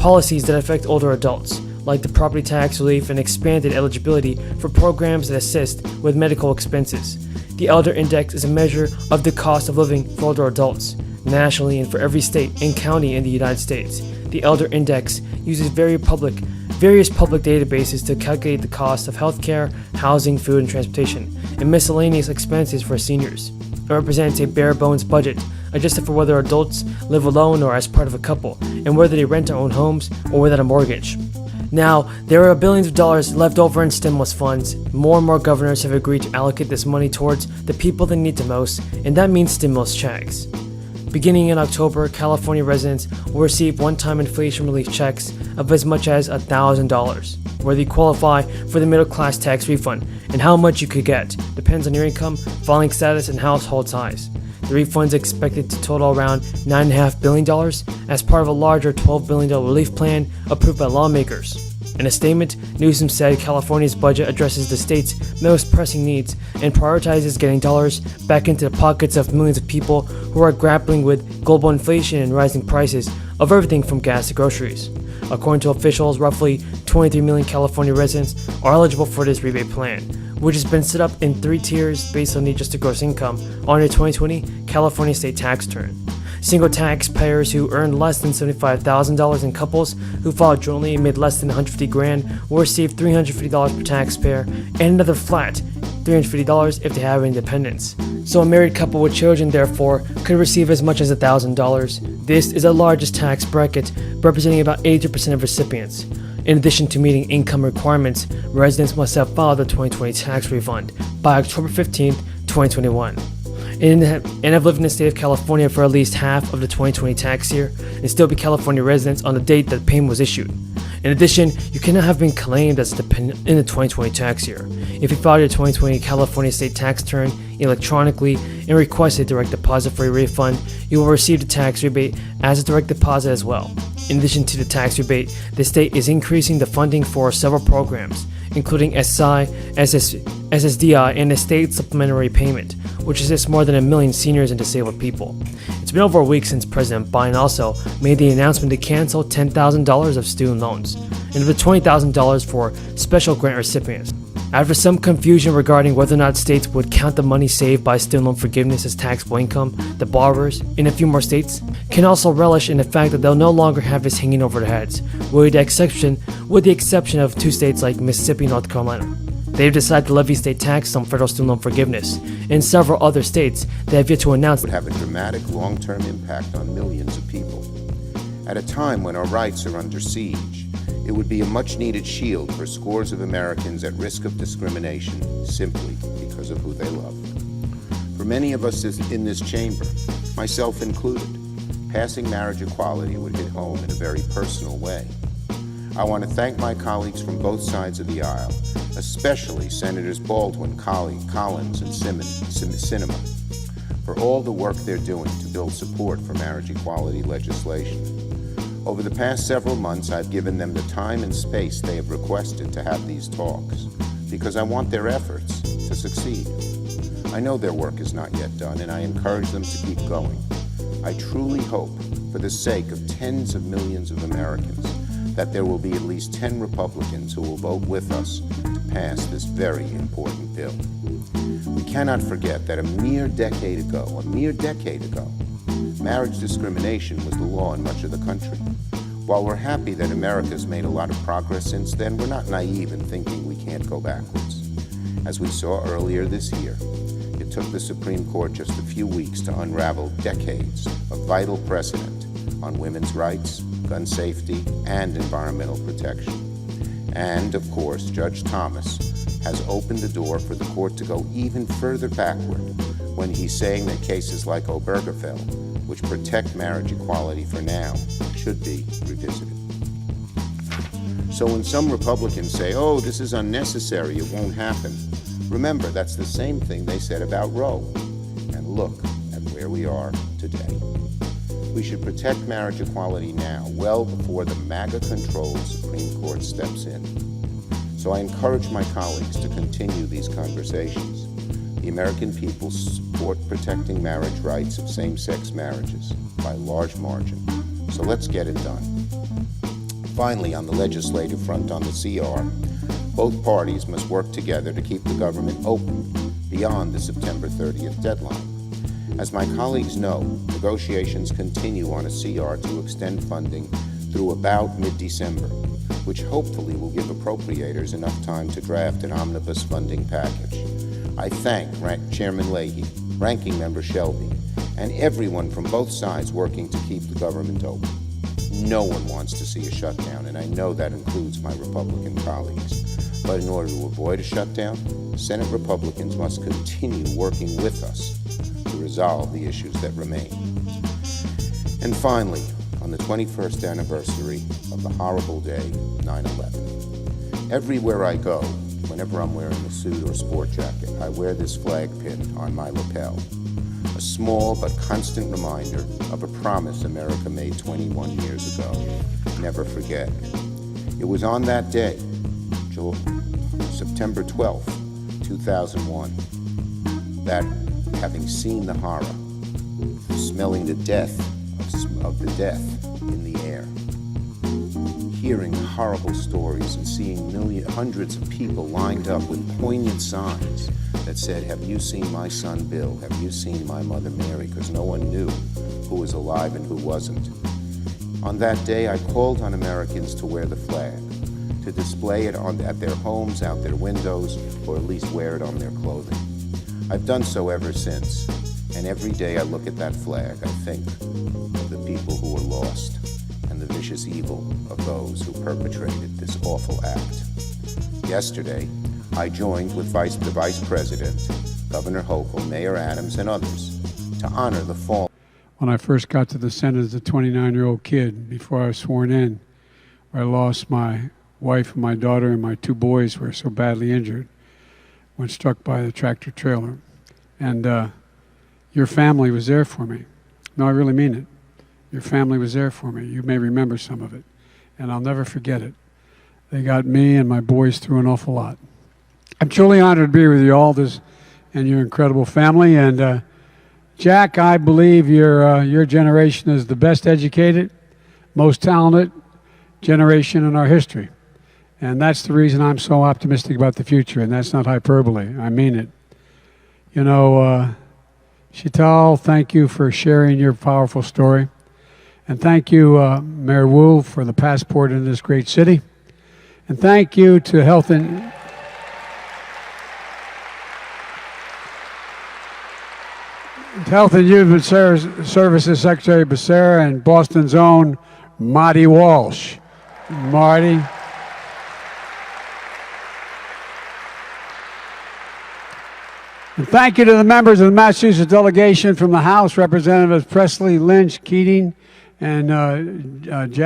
policies that affect older adults, like the property tax relief and expanded eligibility for programs that assist with medical expenses. The Elder Index is a measure of the cost of living for older adults, nationally and for every state and county in the United States. The Elder Index uses various public databases to calculate the cost of healthcare, housing, food, and transportation, and miscellaneous expenses for seniors. It represents a bare-bones budget, adjusted for whether adults live alone or as part of a couple, and whether they rent or own homes or without a mortgage. Now, there are billions of dollars left over in stimulus funds. More and more governors have agreed to allocate this money towards the people that need it most, and that means stimulus checks. Beginning in October, California residents will receive one-time inflation relief checks of as much as $1,000. Whether you qualify for the middle-class tax refund and how much you could get depends on your income, filing status, and household size. The refund is expected to total around $9.5 billion as part of a larger $12 billion relief plan approved by lawmakers. In a statement, Newsom said California's budget addresses the state's most pressing needs and prioritizes getting dollars back into the pockets of millions of people who are grappling with global inflation and rising prices of everything from gas to groceries. According to officials, roughly 23 million California residents are eligible for this rebate plan, which has been set up in 3 tiers based on the adjusted gross income on the 2020 California state tax return. Single taxpayers who earn less than $75,000 and couples who file jointly and made less than $150,000 will receive $350 per taxpayer and another flat $350 if they have independence. So a married couple with children, therefore, could receive as much as $1,000. This is the largest tax bracket, representing about 80% of recipients. In addition to meeting income requirements, residents must have filed the 2020 tax refund by October 15, 2021. And have lived in the state of California for at least half of the 2020 tax year and still be California residents on the date that the payment was issued. In addition, you cannot have been claimed as dependent in the 2020 tax year. If you filed your 2020 California state tax return electronically and requested direct deposit for your refund, you will receive the tax rebate as a direct deposit as well. In addition to the tax rebate, the state is increasing the funding for several programs, including SSI, SSDI, and the state supplementary payment, which assists more than 1 million seniors and disabled people. It's been over a week since President Biden also made the announcement to cancel $10,000 of student loans and over $20,000 for special grant recipients. After some confusion regarding whether or not states would count the money saved by student loan forgiveness as taxable income, the borrowers, in a few more states, can also relish in the fact that they'll no longer have this hanging over their heads, with the exception of 2 states like Mississippi and North Carolina. They've decided to levy state tax on federal student loan forgiveness, and several other states that have yet to announce would have a dramatic long-term impact on millions of people. At a time when our rights are under siege, it would be a much-needed shield for scores of Americans at risk of discrimination simply because of who they love. For many of us in this chamber, myself included, passing marriage equality would hit home in a very personal way. I want to thank my colleagues from both sides of the aisle, especially Senators Baldwin, Collins, and Sinema, for all the work they're doing to build support for marriage equality legislation. Over the past several months, I've given them the time and space they have requested to have these talks, because I want their efforts to succeed. I know their work is not yet done, and I encourage them to keep going. I truly hope, for the sake of tens of millions of Americans, that there will be at least 10 Republicans who will vote with us to pass this very important bill. We cannot forget that a mere decade ago, marriage discrimination was the law in much of the country. While we're happy that America's made a lot of progress since then, we're not naive in thinking we can't go backwards. As we saw earlier this year, it took the Supreme Court just a few weeks to unravel decades of vital precedent on women's rights, gun safety, and environmental protection. And, of course, Judge Thomas has opened the door for the court to go even further backward when he's saying that cases like Obergefell, which protect marriage equality for now, should be revisited. So when some Republicans say, oh, this is unnecessary, it won't happen, remember that's the same thing they said about Roe. And look at where we are today. We should protect marriage equality now, well before the MAGA-controlled Supreme Court steps in. So I encourage my colleagues to continue these conversations. The American people support protecting marriage rights of same-sex marriages by a large margin. So let's get it done. Finally, on the legislative front on the CR, both parties must work together to keep the government open beyond the September 30th deadline. As my colleagues know, negotiations continue on a CR to extend funding through about mid-December, which hopefully will give appropriators enough time to draft an omnibus funding package. I thank Chairman Leahy, Ranking Member Shelby, and everyone from both sides working to keep the government open. No one wants to see a shutdown, and I know that includes my Republican colleagues. But in order to avoid a shutdown, Senate Republicans must continue working with us to resolve the issues that remain. And finally, on the 21st anniversary of the horrible day, 9/11, everywhere I go, whenever I'm wearing a suit or sport jacket, I wear this flag pin on my lapel, a small but constant reminder of a promise America made 21 years ago. Never forget. It was on that day, September 12th, 2001, that having seen the horror, smelling the death of the death in the air, hearing horrible stories and seeing hundreds of people lined up with poignant signs that said, "Have you seen my son Bill? Have you seen my mother Mary?" Because no one knew who was alive and who wasn't. On that day, I called on Americans to wear the flag, to display it at their homes, out their windows, or at least wear it on their clothing. I've done so ever since, and every day I look at that flag, I think of the people who were lost and the vicious evil of those who perpetrated this awful act. Yesterday, I joined with the Vice President, Governor Hochul, Mayor Adams, and others to honor the fallen. When I first got to the Senate as a 29-year-old kid, before I was sworn in, I lost my wife and my daughter, and my 2 boys were so badly injured when struck by the tractor trailer. And your family was there for me. No, I really mean it. Your family was there for me. You may remember some of it, and I'll never forget it. They got me and my boys through an awful lot. I'm truly honored to be with you all and your incredible family. And Jack, I believe your generation is the best educated, most talented generation in our history. And that's the reason I'm so optimistic about the future, and that's not hyperbole. I mean it. You know, Chital, thank you for sharing your powerful story. And thank you, Mayor Wu, for the passport in this great city. And thank you to Health and Human Services Secretary Becerra and Boston's own Marty Walsh. Marty. And thank you to the members of the Massachusetts delegation from the House, Representatives Presley, Lynch, Keating, and Jack.